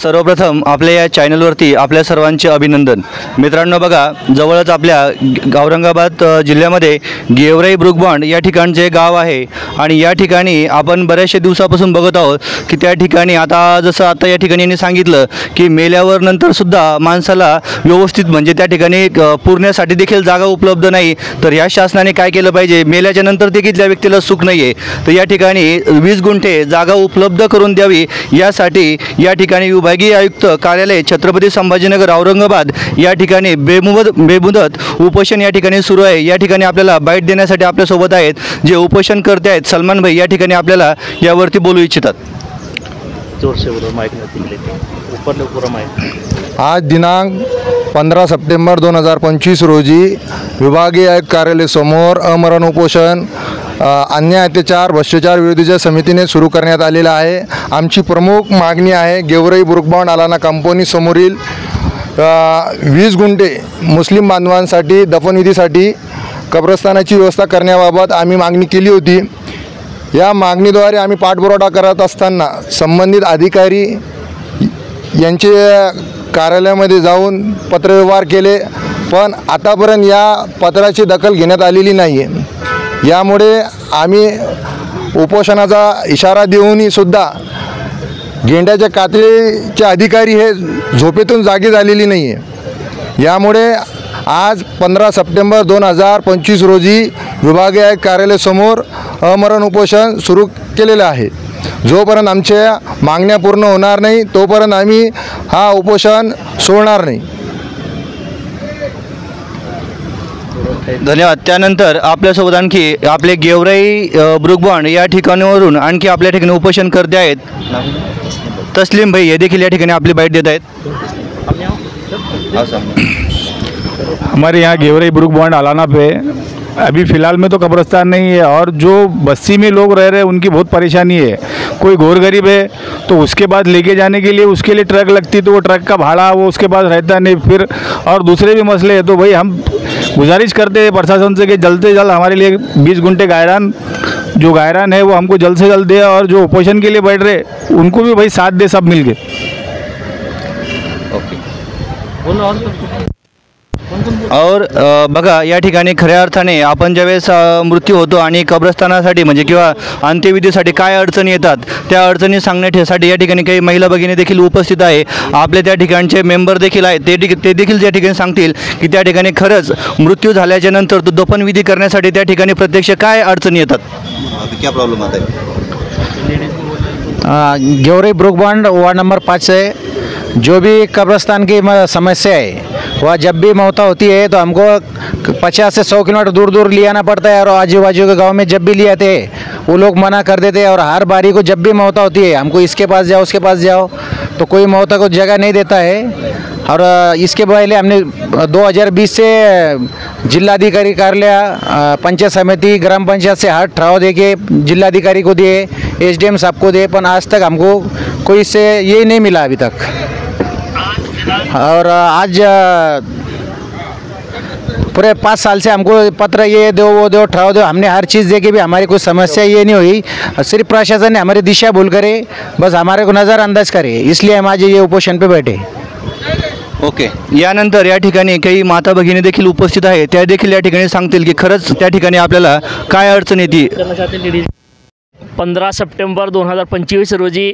सर्वप्रथम आपल्या या चॅनलवरती आपल्या सर्वांचे अभिनंदन। मित्रांनो बघा, जवळच आपल्या औरंगाबाद जिल्ह्यामध्ये गेवराई ब्रुकबॉन्ड या ठिकाणचे गाव आहे आणि या ठिकाणी आपण बऱ्याचशा दिवसापासून बघत आहोत की त्या ठिकाणी जसं आता या ठिकाणी यांनी सांगितलं की मेल्यावर नंतर सुद्धा माणसाला व्यवस्थित म्हणजे त्या ठिकाणी पुरण्यासाठी देखील जागा उपलब्ध नाही। तर या शासनाने काय केलं पाहिजे, मेल्याच्या नंतर देखील त्या व्यक्तीला सुख नाही आहे, तर या ठिकाणी 20 गुंठे जागा उपलब्ध करून द्यावी यासाठी या ठिकाणी विभागीय आयुक्त कार्यालय छत्रपती संभाजीनगर औरंगाबाद या ठिकाणी बेमुदत उपोषण या ठिकाणी सुरू आहे। या ठिकाणी आपल्याला बाईट देण्यासाठी आपल्यासोबत आहेत जे उपोषण करते आहेत सलमान भाई, या ठिकाणी आपल्याला यावरती बोलू इच्छितात। आज दिनांक 15 सप्टेंबर 2025 रोजी विभागीय आयुक्त कार्यालय समोर अमरण उपोषण अन्याय अत्याचार भ्रष्टाचार विरोधीच्या समितीने सुरू करण्यात आलेला आहे। आमची प्रमुख मागणी आहे गेवराई ब्रुकबॉन्ड अलाना कंपनी समोरील 20 गुंठे मुस्लिम बांधवांसाठी दफनविधीसाठी कब्रस्तानाची व्यवस्था करण्याबाबत आम्ही मागणी केली होती। या मागणीद्वारे आम्ही पाठपुरावा करत असताना संबंधित अधिकारी यांचे कार्यालयामध्ये जाऊन पत्रव्यवहार केले, पण आतापर्यंत या पत्राची दखल घेण्यात आलेली नाही आहे। यामुळे आम्ही उपोषणाचा इशारा देऊनही सुद्धा गेंड्याच्या कातळीचे अधिकारी हे झोपेतून जागे झालेली नाही आहे। यामुळे आज 15 सप्टेंबर 2025 रोजी विभागीय आयुक्त कार्यालयासमोर अमरण उपोषण सुरू केलेलं आहे। जोपर्यंत आमच्या मागण्या पूर्ण होणार नाही तोपर्यंत आम्ही हा उपोषण सोडणार नाही। धन्यवाद। त्यानंतर आपल्यासोबत आणखी आपले गेवराई ब्रुकबॉन्ड या ठिकाणावरून आणखी आपल्या ठिकाणी उपोषण करते आहेत तस्लीम भाई, हे देखील या ठिकाणी आपली बाईट देत आहेत। हमारे यहाँ गेवराई ब्रुकबॉन्ड अलाना पे अभी फ़िलहाल में तो कब्रिस्तान नहीं है और जो बस्ती में लोग रह रहे हैं उनकी बहुत परेशानी है। कोई गोर गरीब है तो उसके बाद लेके जाने के लिए उसके लिए ट्रक लगती तो वो ट्रक का भाड़ा वो उसके पास रहता नहीं, फिर और दूसरे भी मसले हैं। तो भाई हम गुजारिश करते हैं प्रशासन से कि जल्द से जल्द हमारे लिए 20 गुंठे गायरान है वो हमको जल्द से जल्द दे, और जो उपोषण के लिए बैठ रहे उनको भी भाई साथ दे सब मिल के। और बघा, या ठिकाणी खऱ्या अर्थाने आपण ज्यावेळेस मृत्यू होतो आणि कब्रस्तानासाठी म्हणजे किंवा अंत्यविधीसाठी काय अडचणी येतात त्या अडचणी सांगण्यासाठी या ठिकाणी काही महिला भगिनी देखील उपस्थित आहे। आपले त्या ठिकाणचे मेंबर देखील आहेत, ते देखील त्या ठिकाणी सांगतील की त्या ठिकाणी खरंच मृत्यू झाल्याच्या नंतर तो दफनविधी करण्यासाठी त्या ठिकाणी प्रत्यक्ष काय अडचणी येतात, क्या प्रॉब्लेम आता है। गेवराई ब्रुकबॉन्ड वार्ड नंबर 5 से जो भी कब्रिस्तान की समस्या है वह जब भी मौत होती है तो हमको 50 से 100 किलोमीटर दूर दूर ले आना पड़ता है, और आजू बाजू के गांव में जब भी ले आते हैं वो लोग मना कर देते हैं। और हर बारी को जब भी मौत होती है हमको इसके पास जाओ उसके पास जाओ, तो कोई मौत को जगह नहीं देता है। और इसके पहले हमने 2020 से जिलाधिकारी कार्यालय पंचायत समिति ग्राम पंचायत से हर ठहराव दे के जिलाधिकारी को दिए, SDM साहब को दिए, पर आज तक हमको कोई इससे ये नहीं मिला अभी तक। और आज पूरे 5 साल से हमको पत्र ये दो वो दो ठहराव दो, हमने हर चीज़ दे के भी हमारी कोई समस्या ये नहीं हुई। सिर्फ प्रशासन ने हमारी दिशा भूल करे, बस हमारे को नज़रअंदाज करे, इसलिए हम आज ये उपोषण पे बैठे। ओके। यानंतर या ठिकाणी काही माता भगिनी देखील उपस्थित आहेत, त्या देखील या ठिकाणी सांगतील की खरंच त्या ठिकाणी आपल्याला काय अडचण येते। 15 सप्टेंबर 2025 रोजी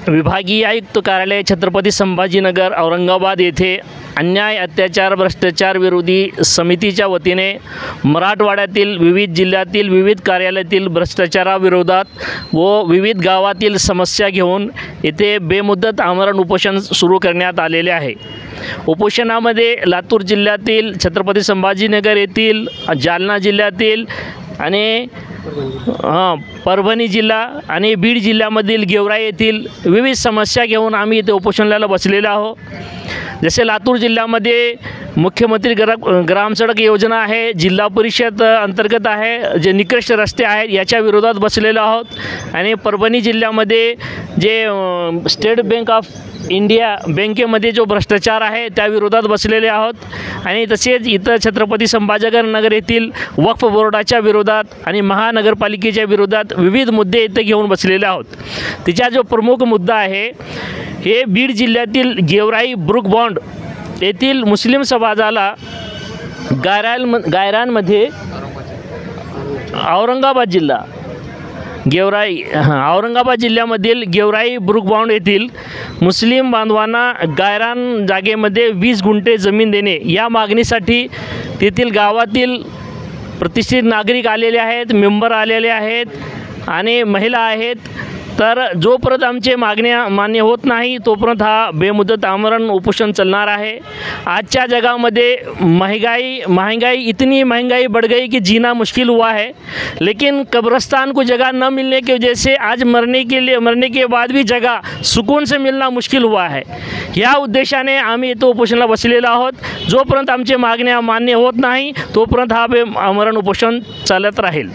विभागीय आयुक्त कार्यालय छत्रपती संभाजीनगर औरंगाबाद येथे अन्याय अत्याचार भ्रष्टाचार विरोधी समितीच्या वतीने मराठवाड्यातील विविध जिल्ह्यातील विविध कार्यालयातील भ्रष्टाचाराविरोधात व विविध गावातील समस्या घेऊन येथे बेमुदत आमरण उपोषण सुरू करण्यात आलेले आहे। उपोषणामध्ये लातूर जिल्ह्यातील छत्रपती संभाजीनगर येथील, जालना जिल्ह्यातील आणि परभणी जिल्हा आणि बीड जिल्ह्यामधील गेवराई येथील विविध समस्या घेऊन आम्ही इथे उपोषणाला बसलेलो आहोत। जसे लातूर जिल्ह्यामध्ये मुख्यमंत्री ग्राम सडक योजना आहे, जिल्हा परिषद अंतर्गत आहे, जे निकृष्ट रस्ते आहेत याच्या विरोधात बसलेलो आहोत। आणि परभणी जिल्ह्यामध्ये जे स्टेट बँक ऑफ इंडिया बँकेमध्ये जो भ्रष्टाचार आहे त्या विरोधात बसलेले आहोत। आणि तसेच इथं छत्रपती संभाजीनगर येथील वक्फ बोर्डाच्या विरोधात आणि महानगरपालिकेच्या विरोधात विविध मुद्दे इथे घेऊन बसलेले आहोत। तिचा जो प्रमुख मुद्दा आहे हे बीड जिल्ह्यातील गेवराई ब्रुकबॉन्ड येथील मुस्लिम समाजाला गायरानमध्ये औरंगाबाद जिल्ह्यामधील गेवराई ब्रुकबॉन्ड येथील मुस्लिम बांधवांना गायरान जागेमध्ये 20 गुंठे जमीन देणे या मागणीसाठी तेथील गावातील प्रतिष्ठित नागरिक आलेले आहेत, मेंबर आलेले आहेत आणि महिला आहेत. तर जोपर्यंत आमचे मागण्या मान्य होत नाही तोपर्यंत हा बेमुदत आमरण उपोषण चलणार आहे. आजच्या जगामध्ये महंगाई इतनी महंगाई बढ़ गई कि जीना मुश्किल हुआ है. लेकिन कब्रिस्तान को जगह न मिलने की वजह से आज मरने के बाद भी जगह सुकून से मिलना मुश्किल हुआ है. या उद्देशाने आम्ही इथं उपोषणाला बसलेलो आहोत. जोपर्यंत आमचे मागण्या मान्य होत नाही तोपर्यंत हा आमरण उपोषण चालत राहील.